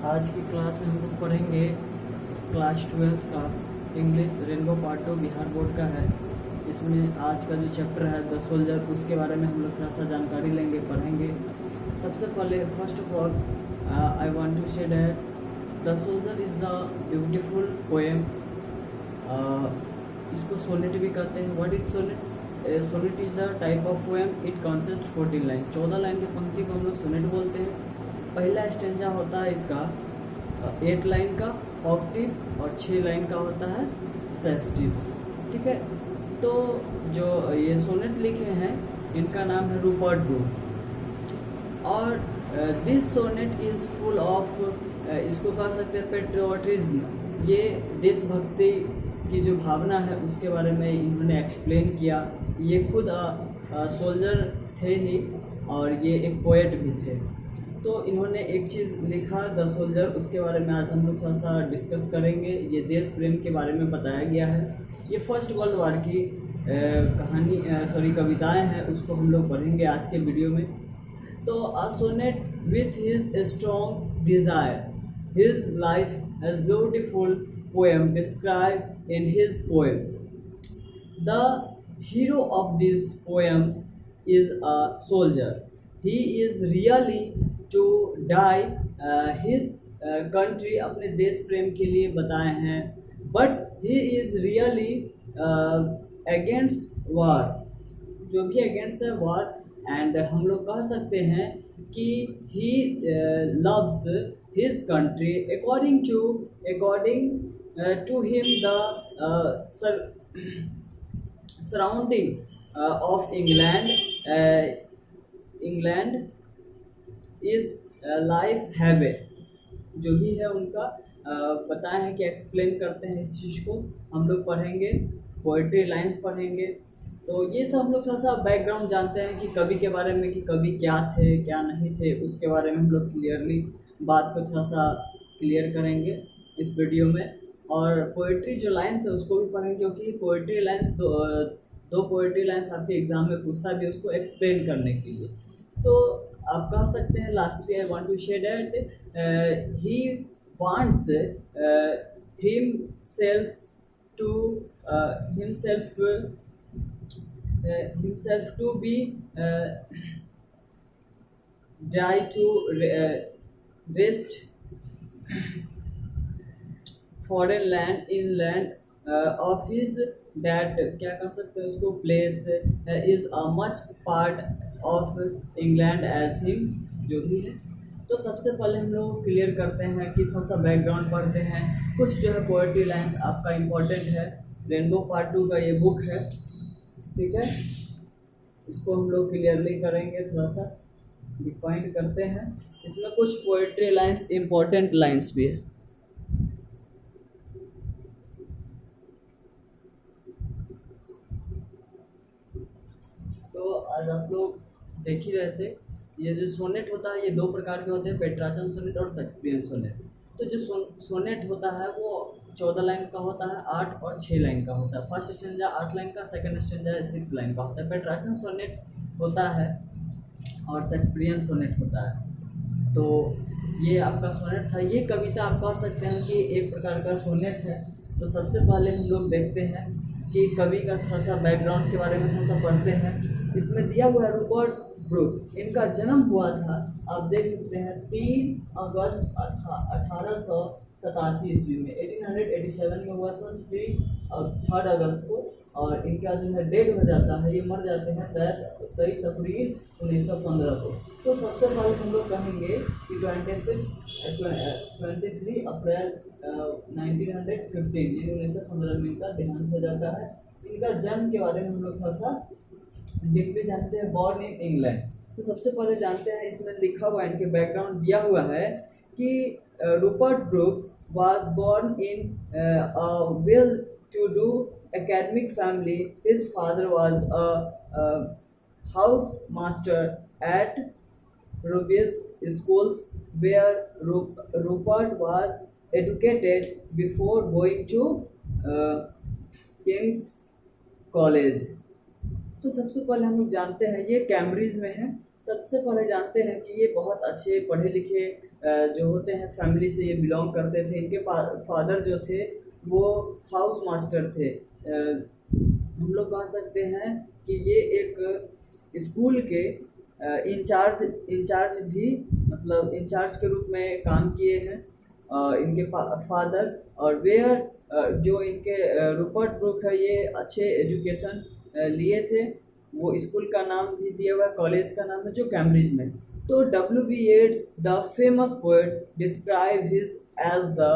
आज की क्लास में हम लोग पढ़ेंगे क्लास 12 का English rainbow part 2 Bihar board का है। इसमें आज का जो चैप्टर है द सोल्जर, उसके बारे में हम लोग थोड़ा सा जानकारी लेंगे, पढ़ेंगे। सबसे पहले first of all I want to say that the soldier is a beautiful poem. इसको सोनेट भी कहते हैं। What is sonnet? Sonnet is a type of poem. It consist 14 line. 14 line की पंक्ति को हम लोग सोनेट बोलते हैं। पहला स्टेंजा होता है इसका 8 लाइन का ऑक्टिव और 6 लाइन का होता है सेस्टिव। ठीक है, तो जो ये सोनेट लिखे हैं इनका नाम है रूपर्ट ब्रूक। और this sonnet is full of, इसको कह सकते हैं पेट्रियोटिज्म। ये देशभक्ति की जो भावना है उसके बारे में इन्होंने एक्सप्लेन किया। ये खुद सोल्जर थे ही और ये एक पोएट भी थे। तो इन्होंने एक चीज़ लिखा द सोल्जर, उसके बारे में आज हम लोग थोड़ा सा डिस्कस करेंगे। ये देश प्रेम के बारे में बताया गया है। ये फर्स्ट वर्ल्ड वार की कविताएं हैं, उसको हम लोग पढ़ेंगे आज के वीडियो में। तो a sonnet with his strong desire, his life as beautiful poem describe in his poem. The hero of this poem is a soldier. He is really to die. His country अपने देश प्रेम के लिए बताए हैं, but he is really against war, जो कि against है war, and हम लोग कह सकते हैं कि he loves his country according to him the surrounding of England is life habit, जो भी है उनका बताए हैं कि एक्सप्लेन करते हैं इस चीज़ को। हम लोग पढ़ेंगे, पोएट्री लाइंस पढ़ेंगे। तो ये सब हम लोग थोड़ा सा बैकग्राउंड जानते हैं कि कवि के बारे में, कि कवि क्या थे क्या नहीं थे, उसके बारे में हम लोग क्लियरली बात को थोड़ा सा क्लियर करेंगे इस वीडियो में। और पोएट्री जो लाइन्स है उसको भी पढ़ेंगे, क्योंकि पोएट्री लाइन्स दो पोएट्री लाइन्स आपके एग्जाम में पूछता भी, उसको एक्सप्लेन करने के लिए। तो आप कह सकते हैं lastly I want to say that he wants himself to be die to rest foreign land in land of his, that क्या कह सकते हैं उसको, place is a much part of England as him, जो भी है। तो सबसे पहले हम लोग क्लियर करते हैं कि थोड़ा सा बैकग्राउंड पढ़ते हैं। कुछ जो है पोएट्री लाइंस आपका इम्पोर्टेंट है। रेनबो पार्ट 2 का ये बुक है, ठीक है। इसको हम लोग क्लियरली करेंगे, थोड़ा सा डिफाइन करते हैं। इसमें कुछ पोएट्री लाइंस इम्पोर्टेंट लाइंस भी है। तो आज आप लोग देख ही रहे थे, ये जो सोनेट होता है ये दो प्रकार के होते हैं, पेट्राचन सोनेट और शेक्सपियन सोनेट। तो जो सोनेट होता है वो 14 लाइन का होता है, 8 और 6 लाइन का होता है। फर्स्ट स्टेंजा 8 लाइन का, सेकंड स्टेंजा 6 लाइन का होता है। पेट्राचन सोनेट होता है और शेक्सपियन सोनेट होता है। तो ये आपका सोनेट था। ये कविता आप कह सकते हैं कि एक प्रकार का सोनेट है। तो सबसे पहले हम लोग देखते हैं कि कवि का थोड़ा सा बैकग्राउंड के बारे में थोड़ा सा पढ़ते हैं। इसमें दिया हुआ है रूपर्ट ब्रूक। इनका जन्म हुआ था, आप देख सकते हैं, 3 अगस्त 1887 ईस्वी में। 1887 में हुआ था, 3 अगस्त को। और इनका जो है डेट हो जाता है, ये मर जाते हैं 23 अप्रैल 1915 को। तो सबसे पहले हम लोग कहेंगे कि 23 अप्रैल 1915 यानी 1915 में इनका देहांत हो जाता है। इनका जन्म के बारे में हम लोग थोड़ा सा डीपली जानते हैं। Born in England. तो सबसे पहले जानते हैं, इसमें लिखा हुआ है, इनके बैकग्राउंड दिया हुआ है कि Rupert Brooke was born in a well to do academic family. His father was a house master at Rubens schools, where Rupert was educated before going to King's College. तो सबसे पहले हम लोग जानते हैं ये कैम्ब्रिज में है। सबसे पहले जानते हैं कि ये बहुत अच्छे पढ़े लिखे जो होते हैं फैमिली से ये बिलोंग करते थे। इनके फादर जो थे वो हाउस मास्टर थे। हम लोग कह सकते हैं कि ये एक स्कूल के इंचार्ज भी, मतलब इंचार्ज के रूप में काम किए हैं इनके फादर। और वेयर जो इनके रूपर्ट ब्रूक है, ये अच्छे एजुकेशन लिए थे। वो स्कूल का नाम भी दिया हुआ है, कॉलेज का नाम है जो कैम्ब्रिज में। तो W.B. Yeats, the famous poet, described his as the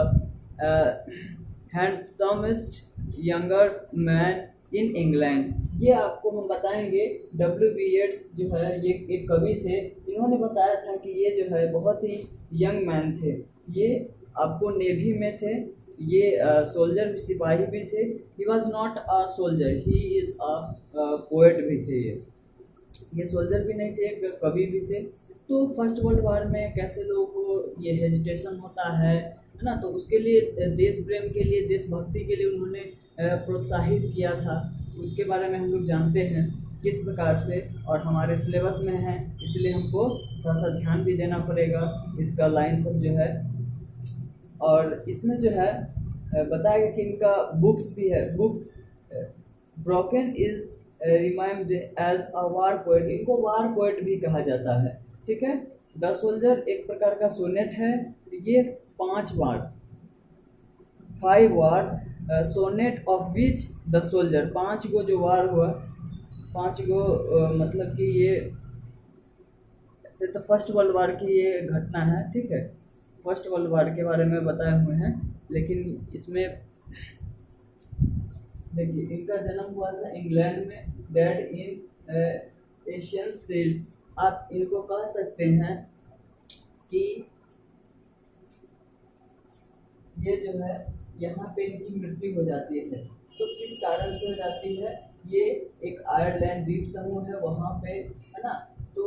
handsomest younger man in England। ये आपको हम बताएंगे। W.B. Yeats जो है ये एक कवि थे। इन्होंने बताया था कि ये जो है बहुत ही यंग मैन थे। ये आपको नेवी में थे। ये सोल्जर सिपाही भी थे। He was not a soldier, he is a poet भी थे। ये सोल्जर भी नहीं थे, एक कवि भी थे। तो फर्स्ट वर्ल्ड वार में कैसे लोगों को ये हेजिटेशन होता है ना, तो उसके लिए देश प्रेम के लिए, देशभक्ति के लिए उन्होंने प्रोत्साहित किया था। उसके बारे में हम लोग जानते हैं किस प्रकार से, और हमारे सिलेबस में है, इसलिए हमको थोड़ा सा ध्यान भी देना पड़ेगा इसका लाइन सब जो है। और इसमें जो है बताया गया कि इनका बुक्स भी है। Books broken is remind as a war poet, इनको वार पोएट भी कहा जाता है। ठीक है। द सोल्जर एक प्रकार का सोनेट है। ये 5 war sonnet of which the soldier, 5 गो जो वार हुआ, 5 गो मतलब कि ये से तो फर्स्ट वर्ल्ड वार की ये घटना है। ठीक है, फर्स्ट वर्ल्ड वार के बारे में बताए हुए हैं। लेकिन इसमें देखिए इनका जन्म हुआ था इंग्लैंड में। डेड इन एशियन सीज, आप इनको कह सकते हैं कि ये जो है यहाँ पे इनकी मृत्यु हो जाती है। तो किस कारण से हो जाती है? ये एक आयरलैंड द्वीप समूह है वहाँ पे, है ना। तो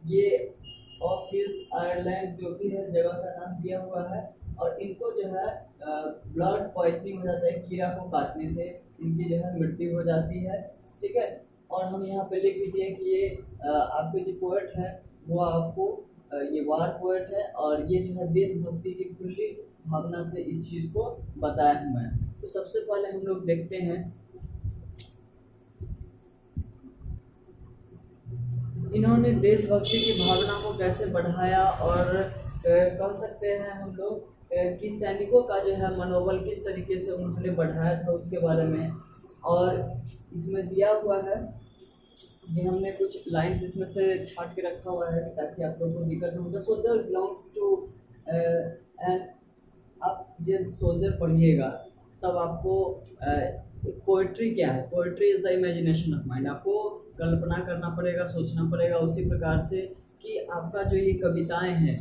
ये ऑफ हिल्स आयरलैंड जो भी है जगह का नाम दिया हुआ है। और इनको जो है ब्लड पॉइजनिंग हो जाता है, कीड़ा को काटने से इनकी जो है मृत्यु हो जाती है। ठीक है। और हम यहाँ पे लिख भी दिए कि ये आपके जो पोएट है वो आपको ये वार पोएट है, और ये जो है देशभक्ति की खुली भावना से इस चीज़ को बताया हुआ है। तो सबसे पहले हम लोग देखते हैं इन्होंने देशभक्ति की भावना को कैसे बढ़ाया, और कह सकते हैं हम लोग कि सैनिकों का जो है मनोबल किस तरीके से उन्होंने बढ़ाया था उसके बारे में। और इसमें दिया हुआ है कि हमने कुछ लाइन्स इसमें से छाट के रखा हुआ है ताकि आप लोगों को दिक्कत न हो। सोल्जर बिलोंग्स टू एंड, आप ये सोल्जर पढ़िएगा तब आपको पोइट्री क्या है। Poetry is the imagination of mind. आपको कल्पना करना पड़ेगा, सोचना पड़ेगा उसी प्रकार से कि आपका जो ये कविताएं हैं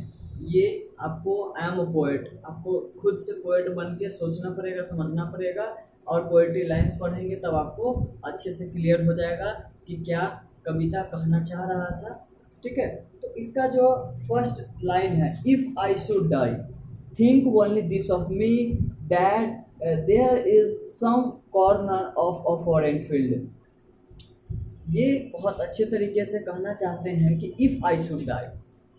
ये आपको आई एम अ पोएट, आपको खुद से पोएट बन के सोचना पड़ेगा, समझना पड़ेगा। और पोएट्री लाइन्स पढ़ेंगे तब आपको अच्छे से क्लियर हो जाएगा कि क्या कविता कहना चाह रहा था। ठीक है। तो इसका जो फर्स्ट लाइन है, if I should die think only this of me that there is some corner of a foreign field। ये बहुत अच्छे तरीके से कहना चाहते हैं कि if I should die,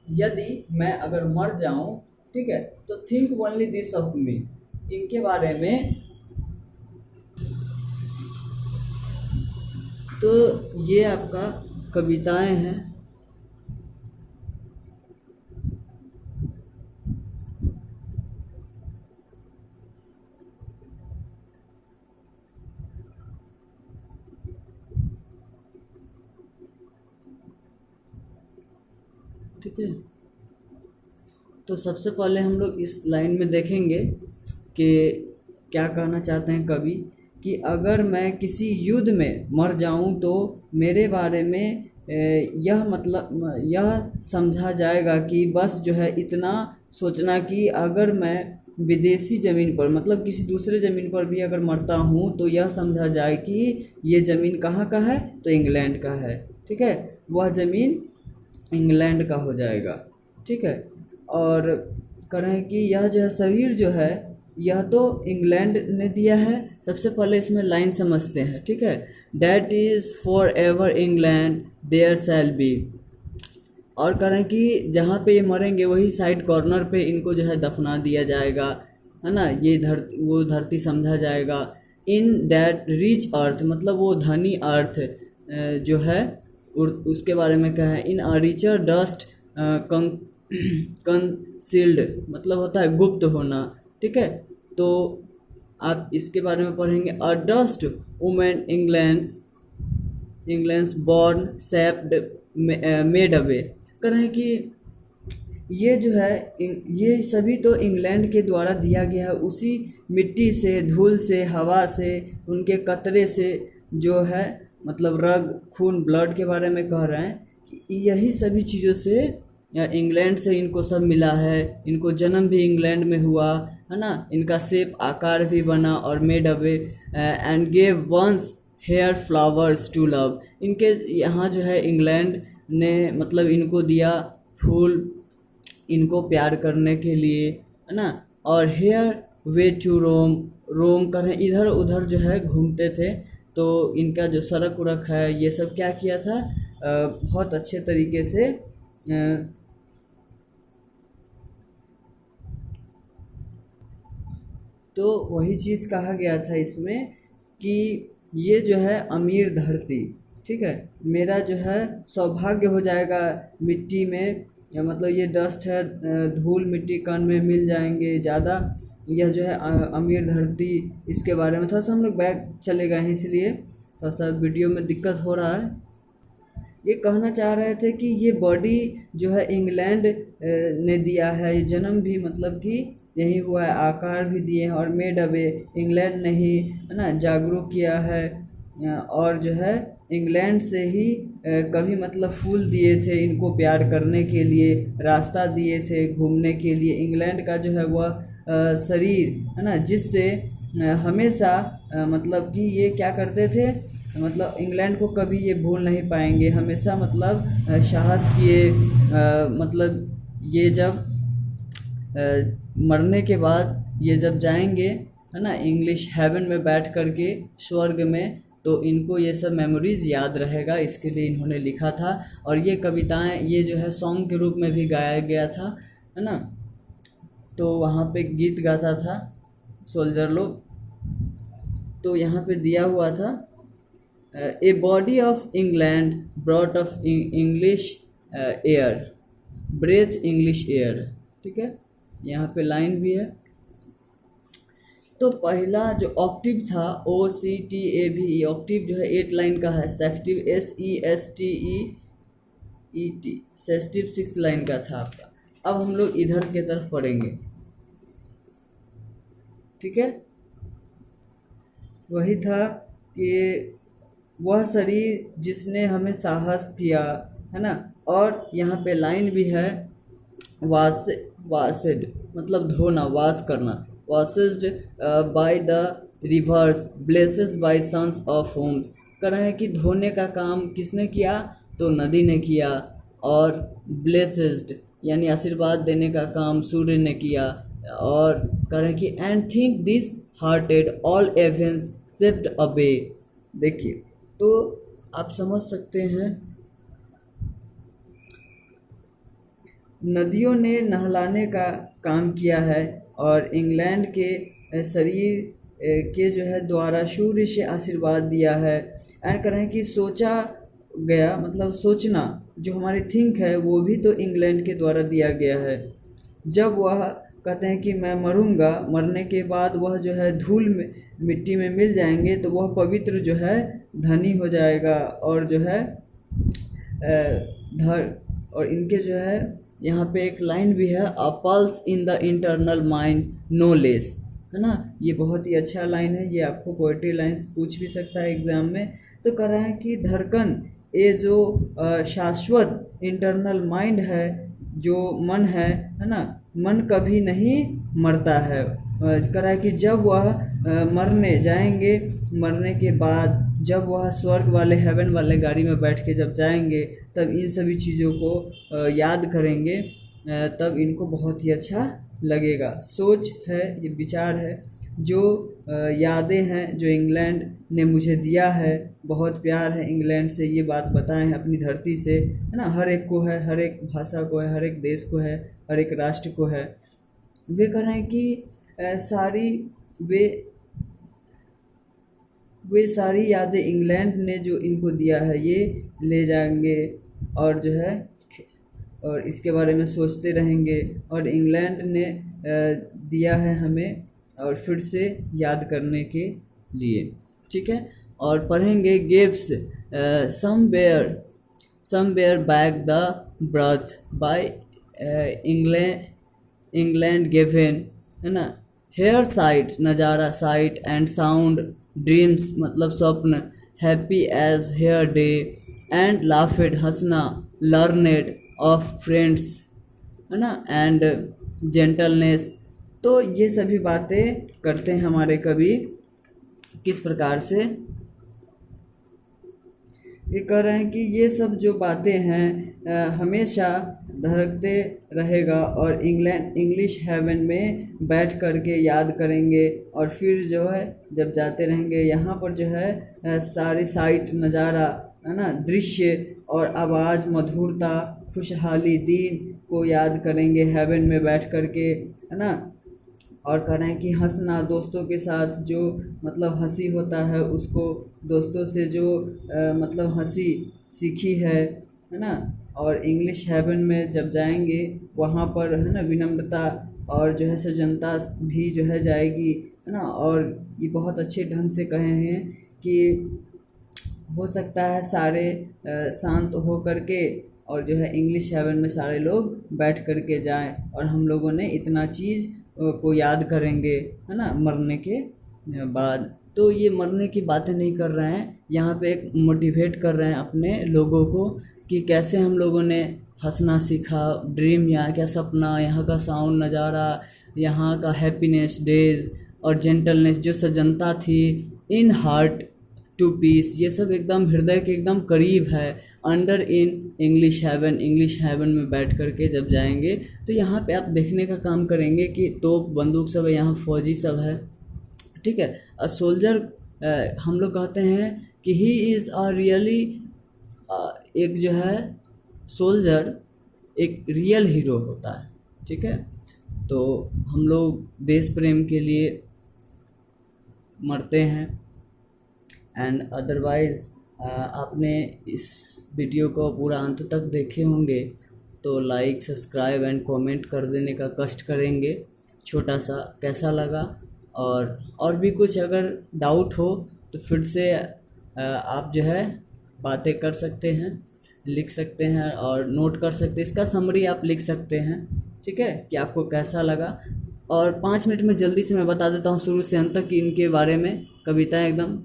यदि मैं अगर मर जाऊं, ठीक है, तो think only this of me, इनके बारे में। तो ये आपका कविताएं हैं। ठीक है। तो सबसे पहले हम लोग इस लाइन में देखेंगे कि क्या कहना चाहते हैं कवि, कि अगर मैं किसी युद्ध में मर जाऊं तो मेरे बारे में यह मतलब यह समझा जाएगा कि बस जो है इतना सोचना कि अगर मैं विदेशी ज़मीन पर, मतलब किसी दूसरे ज़मीन पर भी अगर मरता हूँ तो यह समझा जाए कि ये ज़मीन कहाँ का है, तो इंग्लैंड का है। ठीक है, वह ज़मीन इंग्लैंड का हो जाएगा। ठीक है। और करें कि यह जो है शरीर जो है यह तो इंग्लैंड ने दिया है। सबसे पहले इसमें लाइन समझते हैं। ठीक है। That is for ever England there shall be, और कह रहे हैं कि जहाँ पे ये मरेंगे वही साइड कॉर्नर पे इनको जो है दफना दिया जाएगा, है ना, ये धरती वो धरती समझा जाएगा। इन दैट रिच अर्थ, मतलब वो धनी अर्थ जो है उसके बारे में कहा है। इन अ रिचर डस्ट कंसील्ड, मतलब होता है गुप्त होना, ठीक है। तो आप इसके बारे में पढ़ेंगे। अ dust women England's born सेप्ड made away, कह रहे हैं कि ये जो है ये सभी तो इंग्लैंड के द्वारा दिया गया है, उसी मिट्टी से, धूल से, हवा से, उनके कतरे से जो है, मतलब रग खून ब्लड के बारे में कह रहे हैं कि यही सभी चीज़ों से इंग्लैंड से इनको सब मिला है। इनको जन्म भी इंग्लैंड में हुआ, है ना, इनका शेप आकार भी बना और made away and gave once her flowers to love, इनके यहाँ जो है इंग्लैंड ने मतलब इनको दिया फूल इनको प्यार करने के लिए, है ना। और हेयर वे टू रोम, रोम करें इधर उधर जो है घूमते थे। तो इनका जो सड़क उड़क है ये सब क्या किया था, बहुत अच्छे तरीके से तो वही चीज़ कहा गया था इसमें कि ये जो है अमीर धरती, ठीक है, मेरा जो है सौभाग्य हो जाएगा मिट्टी में, या मतलब ये डस्ट है, धूल मिट्टी कण में मिल जाएंगे ज़्यादा, यह जो है अमीर धरती। इसके बारे में थोड़ा सा हम लोग बैक चले गए हैं, इसलिए थोड़ा सा वीडियो में दिक्कत हो रहा है। ये कहना चाह रहे थे कि ये बॉडी जो है इंग्लैंड ने दिया है, ये जन्म भी मतलब कि यही हुआ है, आकार भी दिए हैं, और मेड अवे इंग्लैंड ने ही, है ना, जागरूक किया है। और जो है इंग्लैंड से ही कभी मतलब फूल दिए थे इनको प्यार करने के लिए, रास्ता दिए थे घूमने के लिए। इंग्लैंड का जो है वह शरीर, है ना, जिससे हमेशा मतलब कि ये क्या करते थे, मतलब इंग्लैंड को कभी ये भूल नहीं पाएंगे, हमेशा मतलब साहस किए, मतलब ये जब मरने के बाद ये जब जाएंगे, है ना, इंग्लिश हेवन में बैठ करके स्वर्ग में, तो इनको ये सब मेमोरीज याद रहेगा, इसके लिए इन्होंने लिखा था। और ये कविताएं ये जो है सॉन्ग के रूप में भी गाया गया था, है ना। तो वहाँ पे गीत गाता था सोल्जर लोग। तो यहाँ पे दिया हुआ था a body of England brought of English air, breath English air, ठीक है, यहाँ पे लाइन भी है। तो पहला जो ऑक्टिव था OCTAVE, ऑक्टिव जो है 8 लाइन का है। सेक्सटिव SESTEET, सेस्टिव 6 लाइन का था आपका। अब हम लोग इधर के तरफ पढ़ेंगे, ठीक है। वही था कि वह शरीर जिसने हमें साहस किया, है ना। और यहाँ पे लाइन भी है वासेड, मतलब धोना, वाश करना, washed by the rivers blesses by suns of homes, कह रहे हैं कि धोने का काम किसने किया, तो नदी ने किया। और ब्लेसेड यानी आशीर्वाद देने का काम सूर्य ने किया। और कह रहे हैं कि and think this hearted all एवेंस सेप्ड अबे। देखिए तो आप समझ सकते हैं, नदियों ने नहलाने का काम किया है, और इंग्लैंड के शरीर के जो है द्वारा सूर्य से आशीर्वाद दिया है। एंड कह रहे हैं कि सोचा गया, मतलब सोचना जो हमारी थिंक है वो भी तो इंग्लैंड के द्वारा दिया गया है। जब वह कहते हैं कि मैं मरूंगा, मरने के बाद वह जो है धूल में मिट्टी में मिल जाएंगे, तो वह पवित्र जो है धनी हो जाएगा। और जो है और इनके जो है यहाँ पे एक लाइन भी है, a pulse in the internal mind no less, है ना। ये बहुत ही अच्छा लाइन है, ये आपको पोएट्री लाइन्स पूछ भी सकता है एग्जाम में। तो कह रहा है कि धड़कन, ये जो शाश्वत इंटरनल माइंड है, जो मन है ना, मन कभी नहीं मरता है। कह रहा है कि जब वह मरने जाएंगे, मरने के बाद जब वह स्वर्ग वाले हेवन वाले गाड़ी में बैठ के जब जाएंगे, तब इन सभी चीज़ों को याद करेंगे, तब इनको बहुत ही अच्छा लगेगा। सोच है, ये विचार है। जो यादें हैं जो इंग्लैंड ने मुझे दिया है, बहुत प्यार है इंग्लैंड से, ये बात बताएं हैं अपनी धरती से, है ना। हर एक को है, हर एक भाषा को है, हर एक देश को है, हर एक राष्ट्र को है। वे कह रहे हैं कि सारी वे वे सारी यादें इंग्लैंड ने जो इनको दिया है ये ले जाएंगे, और जो है और इसके बारे में सोचते रहेंगे, और इंग्लैंड ने दिया है हमें और फिर से याद करने के लिए, ठीक है। और पढ़ेंगे gives somewhere back the breath by England given, है ना। हेयर साइट नज़ारा, साइट एंड साउंड, ड्रीम्स मतलब स्वप्न, happy as her day and laughed हंसना, लर्नेड ऑफ फ्रेंड्स, है ना, एंड जेंटलनेस। तो ये सभी बातें करते हैं हमारे कवि किस प्रकार से, ये कह रहे हैं कि ये सब जो बातें हैं हमेशा धड़कते रहेगा, और इंग्लिश हेवन में बैठ करके याद करेंगे, और फिर जो है जब जाते रहेंगे यहाँ पर जो है सारी साइट नज़ारा, है ना, दृश्य और आवाज़, मधुरता, खुशहाली दिन को याद करेंगे हेवन में बैठ करके, है ना। और कह रहे हैं कि हंसना, दोस्तों के साथ जो मतलब हंसी होता है उसको, दोस्तों से जो मतलब हंसी सीखी है ना। और इंग्लिश हेवन में जब जाएंगे वहाँ पर, है ना, विनम्रता और जो है सज्जनता भी जो है जाएगी, है ना। और ये बहुत अच्छे ढंग से कहे हैं कि हो सकता है सारे शांत हो करके और जो है इंग्लिश हेवन में सारे लोग बैठ करके जाएं, और हम लोगों ने इतना चीज़ को याद करेंगे, है ना, मरने के बाद। तो ये मरने की बातें नहीं कर रहे हैं, यहाँ पे एक मोटिवेट कर रहे हैं अपने लोगों को कि कैसे हम लोगों ने हंसना सीखा, ड्रीम यहाँ क्या सपना, यहाँ का साउंड नज़ारा, यहाँ का हैप्पीनेस डेज और जेंटलनेस जो सज्जनता थी, इन हार्ट टू पीस, ये सब एकदम हृदय के एकदम करीब है, अंडर इन इंग्लिश हेवन में बैठ करके जब जाएंगे तो यहाँ पे आप देखने का काम करेंगे कि तोप बंदूक सब है, यहाँ फौजी सब है, ठीक है। सोल्जर हम लोग कहते हैं कि ही इज़ अ रियली, एक जो है सोल्जर एक रियल हीरो होता है, ठीक है। तो हम लोग देश प्रेम के लिए मरते हैं। एंड अदरवाइज़ आपने इस वीडियो को पूरा अंत तक देखे होंगे तो लाइक, सब्सक्राइब एंड कमेंट कर देने का कष्ट करेंगे, छोटा सा कैसा लगा। और भी कुछ अगर डाउट हो तो फिर से आप जो है बातें कर सकते हैं, लिख सकते हैं और नोट कर सकते हैं, इसका समरी आप लिख सकते हैं, ठीक है, कि आपको कैसा लगा। और 5 मिनट में जल्दी से मैं बता देता हूँ शुरू से अंत तक कि इनके बारे में कविताएं एकदम।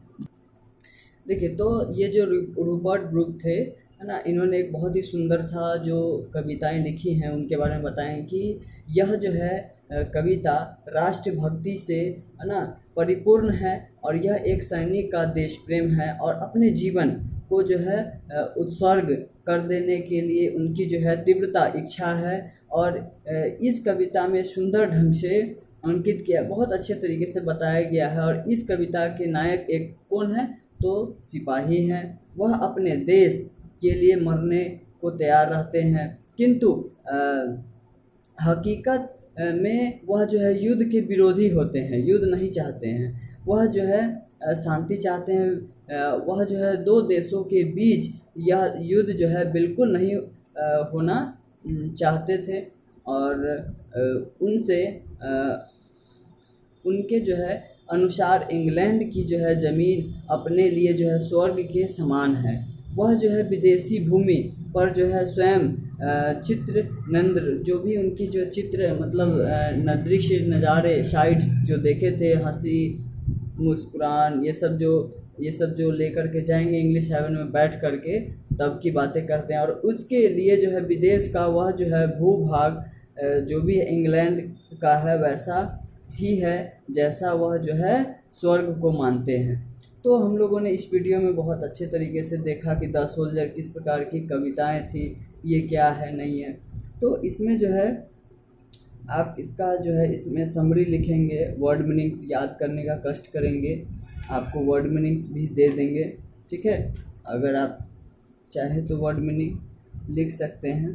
देखिए, तो ये जो रूपर्ट ब्रूक थे, है ना, इन्होंने एक बहुत ही सुंदर सा जो कविताएं लिखी हैं उनके बारे में बताएं कि यह जो है कविता राष्ट्रभक्ति से, है ना, परिपूर्ण है, और यह एक सैनिक का देश प्रेम है, और अपने जीवन को जो है उत्सर्ग कर देने के लिए उनकी जो है तीव्रता इच्छा है। और इस कविता में सुंदर ढंग से अंकित किया, बहुत अच्छे तरीके से बताया गया है। और इस कविता के नायक एक कौन है, तो सिपाही हैं, वह अपने देश के लिए मरने को तैयार रहते हैं, किंतु हकीकत में वह जो है युद्ध के विरोधी होते हैं, युद्ध नहीं चाहते हैं, वह जो है शांति चाहते हैं। वह जो है 2 देशों के बीच यह युद्ध जो है बिल्कुल नहीं होना चाहते थे, और उनसे उनके जो है अनुसार इंग्लैंड की जो है ज़मीन अपने लिए जो है स्वर्ग के समान है। वह जो है विदेशी भूमि पर जो है स्वयं चित्र नंद्र, जो भी उनकी जो चित्र मतलब दृश्य नज़ारे साइड्स जो देखे थे, हंसी मुस्कुरान, ये सब जो लेकर के जाएंगे इंग्लिश हेवन में बैठ करके, तब की बातें करते हैं। और उसके लिए जो है विदेश का वह जो है भूभाग जो भी इंग्लैंड का है वैसा ही है जैसा वह जो है स्वर्ग को मानते हैं। तो हम लोगों ने इस वीडियो में बहुत अच्छे तरीके से देखा कि द सोल्जर किस प्रकार की कविताएं थी, ये क्या है नहीं है। तो इसमें जो है आप इसका जो है इसमें समरी लिखेंगे, वर्ड मीनिंग्स याद करने का कष्ट करेंगे, आपको वर्ड मीनिंग्स भी दे देंगे। ठीक है, अगर आप चाहे तो वर्ड मीनिंग लिख सकते हैं।